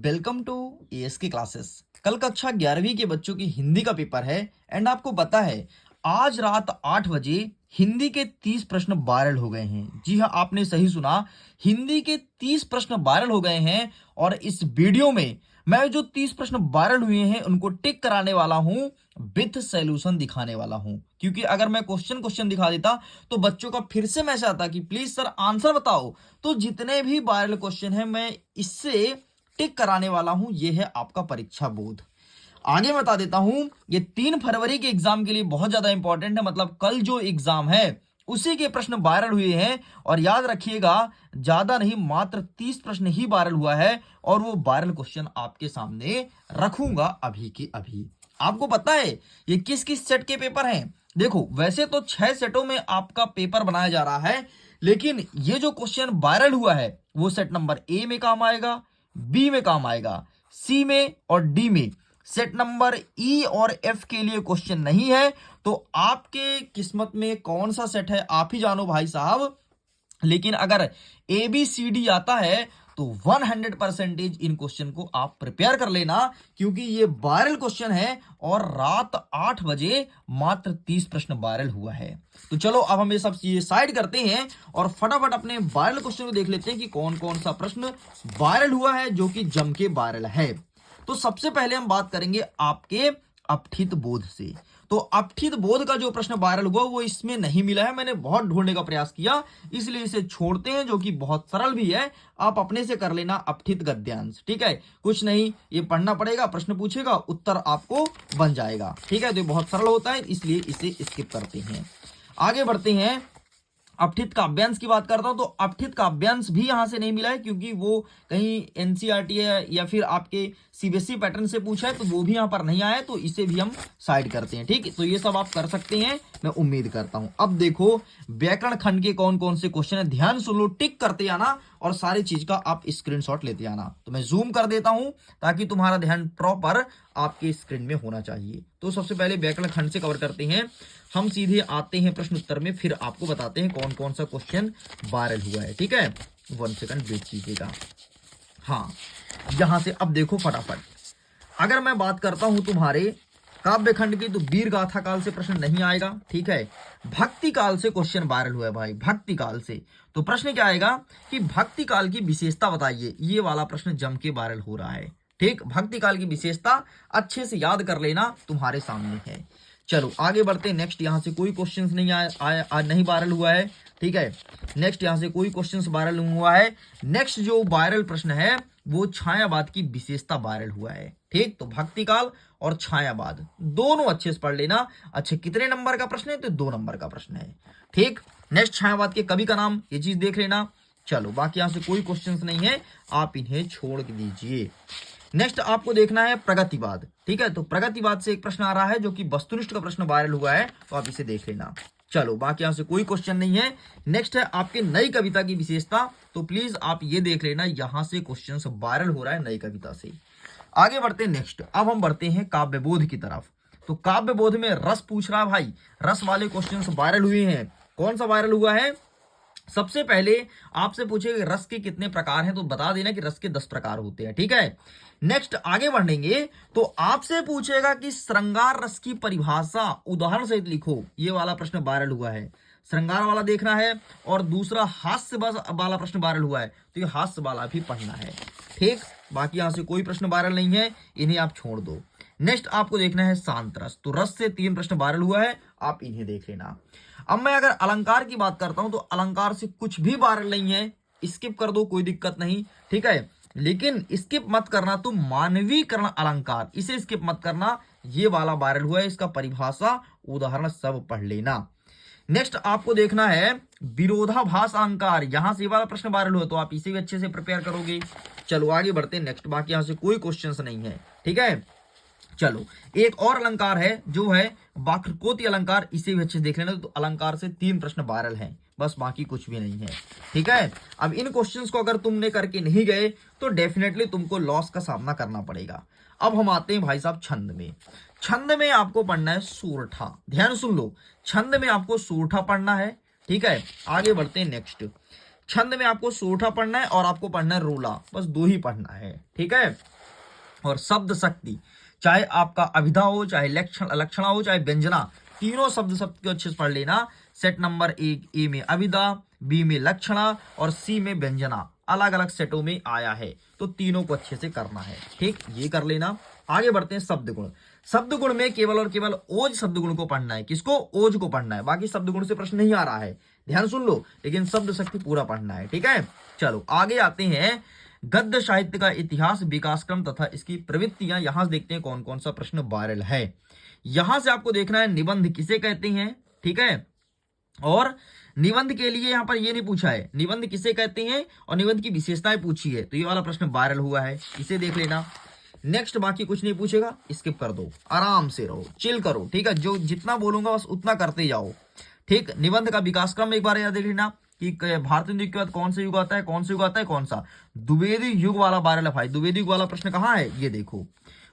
Welcome to ask classes. कल कक्षा 11वीं के बच्चों की हिंदी का पेपर है एंड आपको पता है आज रात 8 बजे हिंदी के 30 प्रश्न वायरल हो गए हैं। जी हाँ, आपने सही सुना, हिंदी के 30 प्रश्न वायरल हो गए हैं। और इस वीडियो में मैं जो 30 प्रश्न वायरल हुए हैं उनको टिक कराने वाला हूं, विथ सॉल्यूशन दिखाने वाला हूं। क्योंकि अगर मैं क्वेश्चन क्वेश्चन दिखा देता तो बच्चों का फिर से मैसेज आता कि प्लीज सर आंसर बताओ। तो जितने भी वायरल क्वेश्चन हैं मैं इससे टिक कराने वाला हूं। यह है आपका परीक्षा बोध। आगे बता देता हूं, ये 3 फरवरी के एग्जाम के लिए बहुत ज्यादा इंपॉर्टेंट है। मतलब कल जो एग्जाम है उसी के प्रश्न वायरल हुए हैं। और याद रखिएगा, ज्यादा नहीं, मात्र 30 प्रश्न ही वायरल हुआ है और वो वायरल क्वेश्चन आपके सामने रखूंगा अभी के अभी। आपको पता है ये किस किस सेट के पेपर हैं? देखो, वैसे तो 6 सेटों में आपका पेपर बनाया जा रहा है, लेकिन ये जो क्वेश्चन वायरल हुआ है वो सेट नंबर ए में काम आएगा, बी में काम आएगा, सी में और डी में। सेट नंबर ई और एफ के लिए क्वेश्चन नहीं है। तो आपके किस्मत में कौन सा सेट है आप ही जानो भाई साहब। लेकिन अगर ए बी सी डी आता है तो 100% इन क्वेश्चन को आप प्रिपेयर कर लेना, क्योंकि ये वायरल क्वेश्चन है और रात 8 बजे मात्र 30 प्रश्न वायरल हुआ है। तो चलो अब हम ये सब चीजें साइड करते हैं और फटाफट अपने वायरल क्वेश्चन को देख लेते हैं कि कौन कौन सा प्रश्न वायरल हुआ है जो कि जम के वायरल है। तो सबसे पहले हम बात करेंगे आपके अपठित बोध से। तो अपठित बोध का जो प्रश्न वायरल हुआ वो इसमें नहीं मिला है। मैंने बहुत ढूंढने का प्रयास किया, इसलिए इसे छोड़ते हैं, जो कि बहुत सरल भी है। आप अपने से कर लेना अपठित गद्यांश, ठीक है। कुछ नहीं, ये पढ़ना पड़ेगा, प्रश्न पूछेगा, उत्तर आपको बन जाएगा, ठीक है। तो ये बहुत सरल होता है, इसलिए इसे स्किप करते हैं। आगे बढ़ते हैं। अपठित काव्यांश की बात करता हूं तो अपठित काव्यांश भी यहां से नहीं मिला है, क्योंकि वो कहीं एनसीईआरटी है या फिर आपके सीबीएसई पैटर्न से पूछा है, तो वो भी यहां पर नहीं आया, तो इसे भी हम साइड करते हैं, ठीक। तो ये सब आप कर सकते हैं, मैं उम्मीद करता हूं। अब देखो व्याकरण खंड के कौन कौन से क्वेश्चन है, ध्यान सुन लो, टिक करते आना और सारी चीज का आप स्क्रीनशॉट लेते आना। तो मैं जूम कर देता हूं ताकि तुम्हारा ध्यान प्रॉपर आपके स्क्रीन में होना चाहिए। तो सबसे पहले व्याकरण खंड से कवर करते हैं, हम सीधे आते हैं प्रश्न उत्तर में, फिर आपको बताते हैं कौन कौन सा क्वेश्चन वायरल हुआ है, ठीक है। 1 सेकंड वेट कीजिएगा। हाँ, यहां से अब देखो फटाफट। अगर मैं बात करता हूं तुम्हारे काव्य खंड की, तो वीर गाथा काल से प्रश्न नहीं आएगा, ठीक है। भक्ति काल से क्वेश्चन वायरल हुआ है भाई, भक्ति काल से। तो प्रश्न क्या आएगा कि भक्ति काल की विशेषता बताइए, ये वाला प्रश्न जम के वायरल हो रहा है, ठीक। भक्ति काल की विशेषता अच्छे से याद कर लेना, तुम्हारे सामने है। चलो आगे बढ़ते हैं। नेक्स्ट यहां से कोई क्वेश्चंस नहीं नहीं वायरल हुआ है, ठीक है। नेक्स्ट यहां से कोई क्वेश्चंस वायरल हुआ है। नेक्स्ट जो वायरल प्रश्न है वो छायावाद की विशेषता वायरल हुआ है, ठीक। तो भक्ति काल और छायावाद दोनों अच्छे से पढ़ लेना। अच्छा, कितने नंबर का प्रश्न है? तो 2 नंबर का प्रश्न है, ठीक। नेक्स्ट छायावाद के कवि का नाम, ये चीज देख लेना। चलो बाकी यहां से कोई क्वेश्चंस नहीं है, आप इन्हें छोड़ दीजिए। नेक्स्ट आपको देखना है प्रगतिवाद, ठीक है। तो प्रगतिवाद से एक प्रश्न आ रहा है जो कि वस्तुनिष्ठ का प्रश्न वायरल हुआ है, तो आप इसे देख लेना। चलो बाकी यहां से कोई क्वेश्चन नहीं है। नेक्स्ट है आपके नई कविता की विशेषता, तो प्लीज आप ये देख लेना, यहां से क्वेश्चन वायरल हो रहा है नई कविता से। आगे बढ़ते हैं नेक्स्ट, अब हम बढ़ते हैं काव्यबोध की तरफ। तो काव्यबोध में रस पूछ रहा है भाई, रस वाले क्वेश्चन वायरल हुए हैं। कौन सा वायरल हुआ है? सबसे पहले आपसे पूछेगा रस के कितने प्रकार हैं, तो बता देना कि रस के 10 प्रकार होते हैं, ठीक है। नेक्स्ट आगे बढ़ेंगे तो आपसे पूछेगा कि श्रृंगार रस की परिभाषा उदाहरण सहित लिखो, ये वाला प्रश्न वायरल हुआ है। श्रृंगार वाला देखना है। और दूसरा हास्य वाला प्रश्न वायरल हुआ है, तो ये हास्य वाला भी पढ़ना है, ठीक। बाकी यहां से कोई प्रश्न वायरल नहीं है, इन्हें आप छोड़ दो। नेक्स्ट आपको देखना है शांत रस, तो रस से 3 प्रश्न वायरल हुआ है, आप इन्हें देख लेना। अब मैं अगर अलंकार की बात करता हूं तो अलंकार से कुछ भी वायरल नहीं है, स्किप कर दो, कोई दिक्कत नहीं, ठीक है। लेकिन स्किप मत करना तुम मानवीकरण अलंकार, इसे स्किप मत करना, ये वाला वायरल हुआ है, इसका परिभाषा उदाहरण सब पढ़ लेना। नेक्स्ट आपको देखना है विरोधाभास अलंकार, यहां से वाला प्रश्न वायरल हुआ, तो आप इसे भी अच्छे से प्रिपेयर करोगे। चलो आगे बढ़ते हैं नेक्स्ट, बाकी यहां से कोई क्वेश्चंस नहीं है, ठीक है। चलो एक और अलंकार है जो है वाक्रकोटि अलंकार, इसे भी अच्छे से देख लेना। तो अलंकार से 3 प्रश्न वायरल हैं, बस बाकी कुछ भी नहीं है, ठीक है। अब इन क्वेश्चंस को अगर तुमने करके नहीं गए तो डेफिनेटली तुमको लॉस का सामना करना पड़ेगा। अब हम आते हैं भाई साहब छंद में। छंद में आपको पढ़ना है सूरठा, ध्यान सुन लो, छंद में आपको सूरठा पढ़ना है, ठीक है। आगे बढ़ते हैं नेक्स्ट, छंद में आपको सूरठा पढ़ना है और आपको पढ़ना है रोला, बस 2 ही पढ़ना है, ठीक है। और शब्द शक्ति, चाहे आपका अभिधा हो, चाहे लक्षणा हो, चाहे व्यंजना, तीनों शब्द शक्ति को अच्छे से पढ़ लेना। सेट नंबर 1 ए में अभिधा, बी में लक्षणा और सी में व्यंजना, अलग अलग सेटों में आया है, तो तीनों को अच्छे से करना है। ठीक, ये कर लेना। आगे बढ़ते हैं शब्द गुण। शब्द गुण में केवल और केवल ओज शब्द गुण को पढ़ना है। किसको? ओज को पढ़ना है। बाकी शब्द गुण से प्रश्न नहीं आ रहा है, ध्यान सुन लो, लेकिन शब्द शक्ति पूरा पढ़ना है। ठीक है, चलो आगे आते हैं। गद्य साहित्य का इतिहास, विकासक्रम तथा इसकी प्रवृत्तियां। यहां से देखते हैं कौन कौन सा प्रश्न वायरल है। यहां से आपको देखना है निबंध किसे कहते हैं। ठीक है, और निबंध के लिए यहां पर ये नहीं पूछा है निबंध किसे कहते हैं और निबंध की विशेषताएं पूछी है, तो ये वाला प्रश्न वायरल हुआ है, इसे देख लेना। नेक्स्ट बाकी कुछ नहीं पूछेगा, स्किप कर दो, आराम से रहो, चिल करो। ठीक है, जो जितना बोलूंगा बस उतना करते जाओ। ठीक, निबंध का विकासक्रम एक बार याद देख लेना कि भारतीय युग के बाद कौन सा युग आता है, कौन सा युग आता है, कौन सा द्विवेदी युग वाला वायरल है। भाई द्विवेदी युग वाला प्रश्न कहाँ है, ये देखो,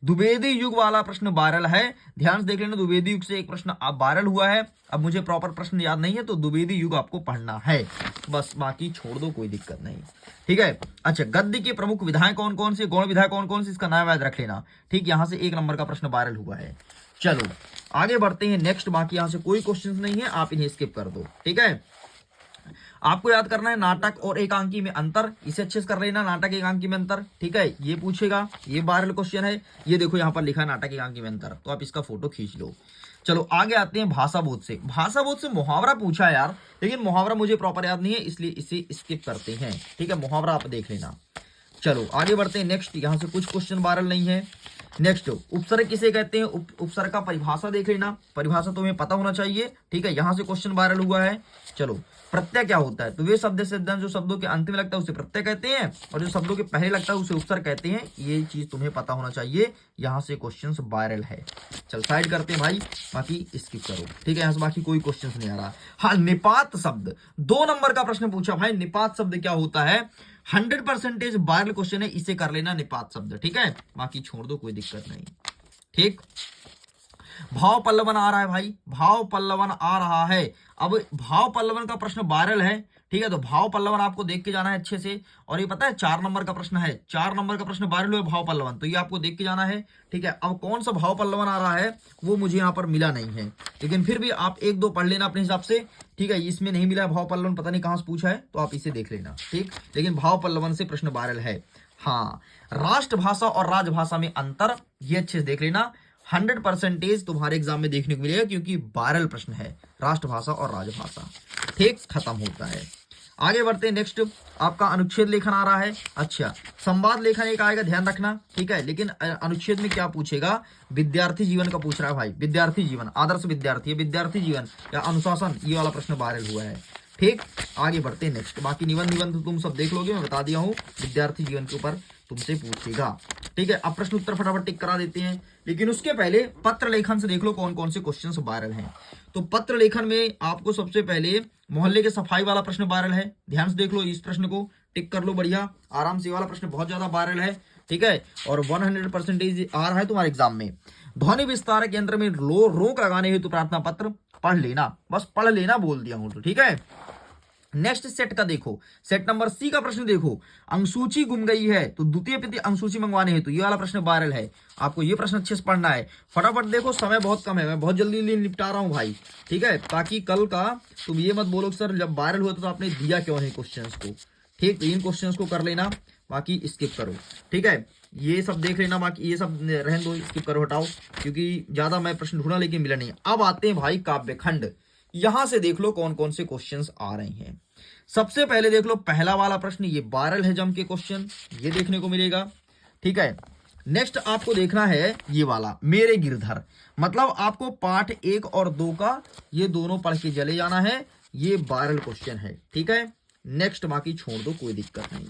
द्विवेदी युग वाला प्रश्न वायरल है। ध्यान से देख लेना, द्विवेदी युग से एक प्रश्न वायरल हुआ है। अब मुझे प्रॉपर प्रश्न याद नहीं है, तो द्विवेदी युग आपको पढ़ना है, बस बाकी छोड़ दो, कोई दिक्कत नहीं। ठीक है, अच्छा, गद्य की प्रमुख विधाएं कौन कौन सी, गौण विधाएं कौन कौन सी, इसका नाम याद रख लेना। ठीक, यहां से 1 नंबर का प्रश्न वायरल हुआ है। चलो आगे बढ़ते हैं नेक्स्ट। बाकी यहां से कोई क्वेश्चन नहीं है, आप इन्हें स्किप कर दो। ठीक है, आपको याद करना है नाटक और एकांकी में अंतर, इसे अच्छे से कर लेना, नाटक एकांकी में अंतर। ठीक है, ये पूछेगा, ये वायरल क्वेश्चन है। ये देखो यहाँ पर लिखा है नाटक एकांकी में अंतर, तो आप इसका फोटो खींच लो। चलो आगे आते हैं भाषा बोध से। भाषा बोध से मुहावरा पूछा है यार, लेकिन मुहावरा मुझे प्रॉपर याद नहीं है, इसलिए इसे स्किप करते हैं। ठीक है, मुहावरा आप देख लेना। चलो आगे बढ़ते हैं नेक्स्ट। यहां से कुछ क्वेश्चन वायरल नहीं है। नेक्स्ट, उपसर्ग किसे कहते हैं, उपसर्ग का परिभाषा देख लेना, परिभाषा तुम्हें पता होना चाहिए। ठीक है, यहां से क्वेश्चन वायरल हुआ है। चलो, प्रत्यय क्या होता है, तो वे शब्द से जो शब्दों के अंत में लगता है उसे प्रत्यय कहते हैं, और जो शब्दों के पहले लगता है उसे उपसर्ग कहते हैं। ये चीज तुम्हें पता होना चाहिए, यहां से क्वेश्चन वायरल है। चल साइड करते हैं भाई, बाकी स्किप करो। ठीक है, यहां से बाकी कोई क्वेश्चन नहीं आ रहा। हाँ, निपात शब्द 2 नंबर का प्रश्न पूछा भाई, निपात शब्द क्या होता है, 100% वायरल क्वेश्चन है, इसे कर लेना निपात शब्द। ठीक है, बाकी छोड़ दो, कोई दिक्कत नहीं। ठीक, भाव पल्लवन आ रहा है भाई, भाव पल्लवन आ रहा है। अब भाव पल्लवन का प्रश्न वायरल है। ठीक है, तो भाव पल्लवन आपको देख के जाना है अच्छे से। और ये पता है 4 नंबर का प्रश्न है, 4 नंबर का प्रश्न वायरल हुआ भाव पल्लवन, तो ये आपको देख के जाना है। ठीक है, अब कौन सा भाव पल्लवन आ रहा है वो मुझे यहाँ पर मिला नहीं है, लेकिन फिर भी आप 1-2 पढ़ लेना अपने हिसाब से। ठीक है, इसमें नहीं मिला है भाव पल्लवन, पता नहीं कहां से पूछा है, तो आप इसे देख लेना। ठीक, लेकिन भाव पल्लवन से प्रश्न वायरल है। हाँ, राष्ट्रभाषा और राजभाषा में अंतर, ये अच्छे से देख लेना, 100% तुम्हारे एग्जाम में देखने को मिलेगा, क्योंकि वायरल प्रश्न है, राष्ट्रभाषा और राजभाषा। ठीक, खत्म होता है। आगे बढ़ते हैं नेक्स्ट। आपका अनुच्छेद लेखन आ रहा है। अच्छा, संवाद लेखन एक आएगा, ध्यान रखना। ठीक है, लेकिन अनुच्छेद में क्या पूछेगा, विद्यार्थी जीवन का पूछ रहा है भाई, विद्यार्थी जीवन, आदर्श विद्यार्थी, विद्यार्थी जीवन या अनुशासन, ये वाला प्रश्न वायरल हुआ है। ठीक, आगे बढ़ते हैं नेक्स्ट। बाकी निबंध तो तुम सब देख लोगे, मैं बता दिया हूं, विद्यार्थी जीवन के ऊपर तुमसे पूछेगा। ठीक है, अब प्रश्न उत्तर फटाफट टिक करा देते हैं, लेकिन उसके पहले पत्र लेखन से देख लो कौन कौन से क्वेश्चंस वायरल हैं। तो पत्र लेखन में आपको सबसे पहले मोहल्ले के सफाई वाला प्रश्न वायरल है, ध्यान से देख लो, इस प्रश्न को टिक कर लो, बढ़िया आराम से, वाला प्रश्न बहुत ज्यादा वायरल है। ठीक है, और 100% आ रहा है तुम्हारे एग्जाम में। ध्वनि विस्तारक यंत्र में रोक लगाने हेतु प्रार्थना पत्र, पढ़ लेना, बस पढ़ लेना, बोल दिया हूं तो। ठीक है, नेक्स्ट सेट का देखो, सेट नंबर सी का प्रश्न देखो, अंकसूची गुम गई है तो द्वितीय प्रति अंकसूची मंगवाने हेतु, ये वाला प्रश्न वायरल है। आपको ये प्रश्न अच्छे से पढ़ना है, फटाफट देखो, समय बहुत कम है, मैं बहुत जल्दी निपटा रहा हूं भाई। ठीक है, ताकि कल का तुम ये मत बोलो सर जब वायरल हुआ तो आपने दिया क्यों है क्वेश्चंस को। ठीक, तो इन क्वेश्चंस को कर लेना, बाकी स्किप करो। ठीक है, ये सब देख लेना, बाकी ये सब रहने दो, स्किप करो, हटाओ, क्योंकि ज्यादा मैं प्रश्न ढूंढा लेकिन मिला नहीं। अब आते हैं भाई काव्यखंड। यहां से देख लो कौन कौन से क्वेश्चंस आ रहे हैं। सबसे पहले देख लो पहला वाला प्रश्न, ये वायरल है जम के क्वेश्चन, ये देखने को मिलेगा। ठीक है, नेक्स्ट आपको देखना है ये वाला, मेरे गिरधर, मतलब आपको पाठ 1 और 2 का ये दोनों पढ़ के चले जाना है, ये वायरल क्वेश्चन है। ठीक है, नेक्स्ट बाकी छोड़ दो, कोई दिक्कत नहीं,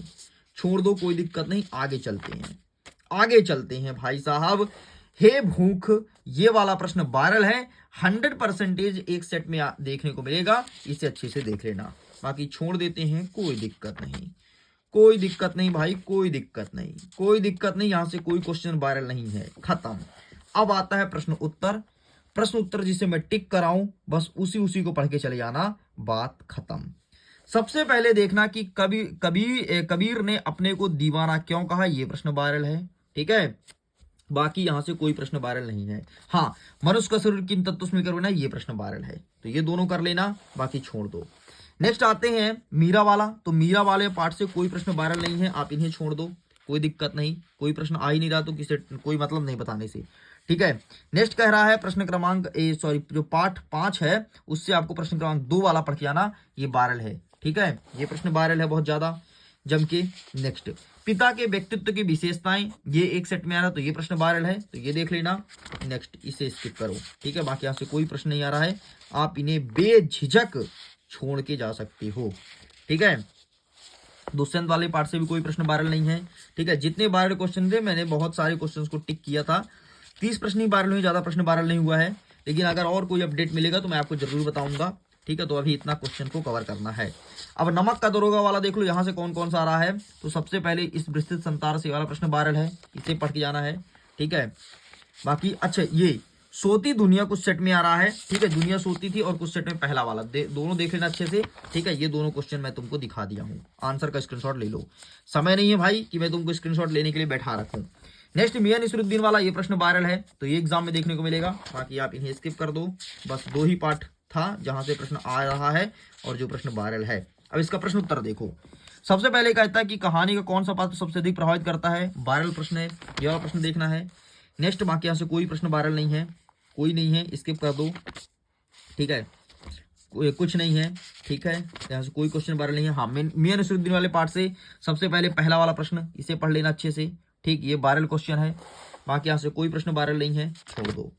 छोड़ दो, कोई दिक्कत नहीं। आगे चलते हैं, आगे चलते हैं भाई साहब। हे भूख, ये वाला प्रश्न वायरल है, 100% एक सेट में देखने को मिलेगा, इसे अच्छे से देख लेना, बाकी छोड़ देते हैं, कोई दिक्कत नहीं, कोई दिक्कत नहीं भाई, कोई दिक्कत नहीं, कोई दिक्कत नहीं, यहां से कोई क्वेश्चन वायरल नहीं है, खत्म। अब आता है प्रश्न उत्तर, प्रश्न उत्तर जिसे मैं टिक कराऊं, बस उसी को पढ़ के चले जाना, बात खत्म। सबसे पहले देखना कि कबीर ने अपने को दीवाना क्यों कहा, यह प्रश्न वायरल है। ठीक है, बाकी यहाँ से कोई प्रश्न वायरल नहीं है। हाँ, मनुष्य का शरीर किन तत्वों से मिलकर बना है, ये प्रश्न वायरल है, तो ये दोनों कर लेना, बाकी छोड़ दो। नेक्स्ट आते हैं मीरा वाला, तो मीरा वाले पार्ट से कोई प्रश्न वायरल नहीं है, आप इन्हें छोड़ दो, कोई दिक्कत नहीं, कोई प्रश्न आ ही नहीं रहा तो किसे कोई मतलब नहीं बताने से, ठीक है। नेक्स्ट कह रहा है प्रश्न क्रमांक जो पार्ट 5 है उससे आपको प्रश्न क्रमांक 2 वाला पढ़ के आना, ये वायरल है, ठीक है, ये प्रश्न वायरल है बहुत ज्यादा जम के। नेक्स्ट, पिता के व्यक्तित्व की विशेषताएं, ये एक सेट में आ रहा तो ये प्रश्न वायरल है, तो ये देख लेना। नेक्स्ट, इसे स्किप करो, ठीक है, बाकी यहाँ से कोई प्रश्न नहीं आ रहा है, आप इन्हें बेझिझक छोड़ के जा सकते हो, ठीक है। दुष्यंत वाले पार्ट से भी कोई प्रश्न वायरल नहीं है, ठीक है। जितने वायरल क्वेश्चन थे मैंने बहुत सारे क्वेश्चंस को टिक किया था, 30 प्रश्न ही वायरल हुए, ज्यादा प्रश्न वायरल नहीं हुआ है, लेकिन अगर और कोई अपडेट मिलेगा तो मैं आपको जरूर बताऊंगा, ठीक है। तो अभी इतना क्वेश्चन को कवर करना है। अब नमक का दरोगा वाला देख लो, यहाँ से कौन कौन सा आ रहा है, तो सबसे पहले इस विस्तृत संतार से वाला प्रश्न वायरल है, इसे पढ़ के जाना है, ठीक है। बाकी अच्छा, ये सोती दुनिया कुछ सेट में आ रहा है, ठीक है, दुनिया सोती थी, और कुछ सेट में पहला वाला दोनों देख लेना अच्छे से, ठीक है। ये दोनों क्वेश्चन मैं तुमको दिखा दिया हूँ, आंसर का स्क्रीनशॉट ले लो, समय नहीं है भाई कि मैं तुमको स्क्रीनशॉट लेने के लिए बैठा रखूँ। नेक्स्ट, मियां नसीरुद्दीन वाला ये प्रश्न वायरल है, तो ये एग्जाम में देखने को मिलेगा, बाकी आप इन्हें स्किप कर दो, बस 2 ही पार्ट था जहां से प्रश्न आ रहा है और जो प्रश्न वायरल है। अब इसका प्रश्न उत्तर देखो, सबसे पहले कहता है कि कहानी का कौन सा पात्र सबसे अधिक प्रभावित करता है, वायरल प्रश्न है, ये वाला प्रश्न देखना है। नेक्स्ट, बाकी यहाँ से कोई प्रश्न वायरल नहीं है, कोई नहीं है, स्किप कर दो, ठीक है, कुछ नहीं है, ठीक है, यहाँ से कोई क्वेश्चन वायरल नहीं है। हाँ, मियां नसीरुद्दीन वाले पार्ट से सबसे पहले पहला वाला प्रश्न, इसे पढ़ लेना अच्छे से, ठीक, ये वायरल क्वेश्चन है, बाकी यहाँ से कोई प्रश्न वायरल नहीं है, छोड़ दो।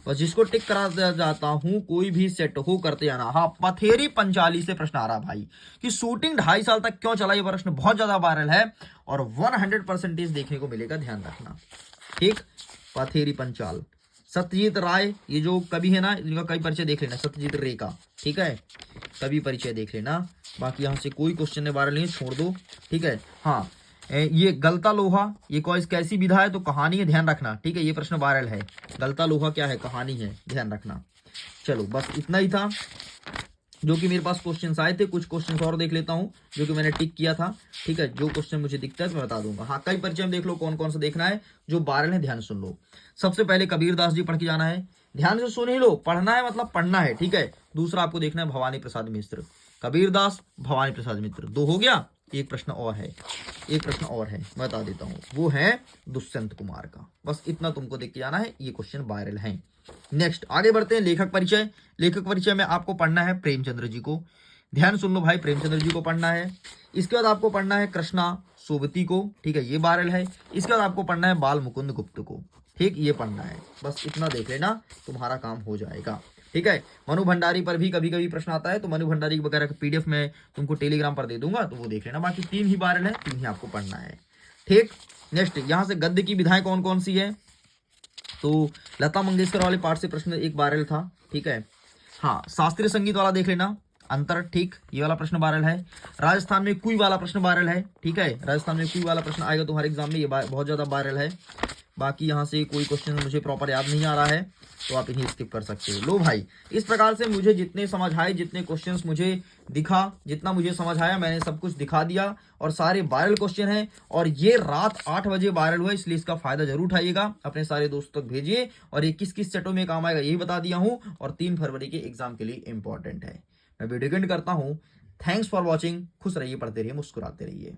बस जिसको टिक करा जाता हूं, कोई भी सेट हो करते आना। हाँ, पथेरी पंचाली से प्रश्न आ रहा भाई कि शूटिंग 2.5 साल तक क्यों चला, ये प्रश्न बहुत ज्यादा वायरल है और 100% देखने को मिलेगा, ध्यान रखना, ठीक। पथेरी पंचाल, सत्यजीत राय, ये जो कवि है ना, इनका कवि परिचय देख लेना, सत्यजीत रे का, ठीक है, कवि परिचय देख लेना। बाकी यहाँ से कोई क्वेश्चन वायरल नहीं है, छोड़ दो, ठीक है। हाँ, ये गलता लोहा, ये कोई कैसी विधा है, तो कहानी है, ध्यान रखना, ठीक है, ये प्रश्न वायरल है, गलता लोहा क्या है, कहानी है, ध्यान रखना। चलो बस इतना ही था जो कि मेरे पास क्वेश्चंस आए थे, कुछ क्वेश्चंस और देख लेता हूं जो कि मैंने टिक किया था, ठीक है। जो क्वेश्चन मुझे दिखता है मैं बता दूंगा। हाँ, कई परिचय में देख लो कौन कौन सा देखना है, जो वायरल है ध्यान सुन लो। सबसे पहले कबीरदास जी पढ़ के जाना है, ध्यान से सुन ही लो, पढ़ना है मतलब पढ़ना है, ठीक है। दूसरा आपको देखना है भवानी प्रसाद मिश्र, कबीरदास भवानी प्रसाद मिश्र, 2 हो गया। एक प्रश्न और है, एक प्रश्न और है, मैं बता देता हूँ, वो है दुष्यंत कुमार का, बस इतना तुमको देख के जाना है, ये क्वेश्चन वायरल है। नेक्स्ट आगे बढ़ते हैं, लेखक परिचय। लेखक परिचय में आपको पढ़ना है प्रेमचंद्र जी को, ध्यान सुन लो भाई, प्रेमचंद्र जी को पढ़ना है। इसके बाद आपको पढ़ना है कृष्णा सोबती को, ठीक है, ये वायरल है। इसके बाद आपको पढ़ना है बाल मुकुंद गुप्त को, ठीक, ये पढ़ना है, बस इतना देख लेना, तुम्हारा काम हो जाएगा, ठीक है। मनु भंडारी पर भी कभी कभी प्रश्न आता है, तो मनु भंडारी वगैरह का PDF में तुमको टेलीग्राम पर दे दूंगा, तो वो देख लेना। बाकी 3 ही वायरल है, 3 ही आपको पढ़ना है, ठीक। नेक्स्ट, यहाँ से गद्य की विधाएं कौन कौन सी है, तो लता मंगेशकर वाले पार्ट से प्रश्न एक वायरल था, ठीक है। हाँ, शास्त्रीय संगीत वाला देख लेना, अंतर, ठीक, ये वाला प्रश्न वायरल है। राजस्थान में कुई वाला प्रश्न वायरल है, ठीक है, राजस्थान में कुई वाला प्रश्न आएगा तुम्हारे एग्जाम में, ये बहुत ज्यादा वायरल है। बाकी यहाँ से कोई क्वेश्चन मुझे प्रॉपर याद नहीं आ रहा है, तो आप इन्हें स्किप कर सकते हो। लो भाई, इस प्रकार से मुझे जितने समझ आए, जितने क्वेश्चंस मुझे दिखा, जितना मुझे समझ आया, मैंने सब कुछ दिखा दिया, और सारे वायरल क्वेश्चन हैं, और ये रात 8 बजे वायरल हुआ, इसलिए इसका फायदा जरूर उठाइएगा, अपने सारे दोस्तों तक भेजिए, और ये किस किस सेटों में काम आएगा यही बता दिया हूँ, और 3 फरवरी के एग्जाम के लिए इंपॉर्टेंट है। मैं वीडियो एंड करता हूँ, थैंक्स फॉर वॉचिंग, खुश रहिए, पढ़ते रहिए, मुस्कुराते रहिए।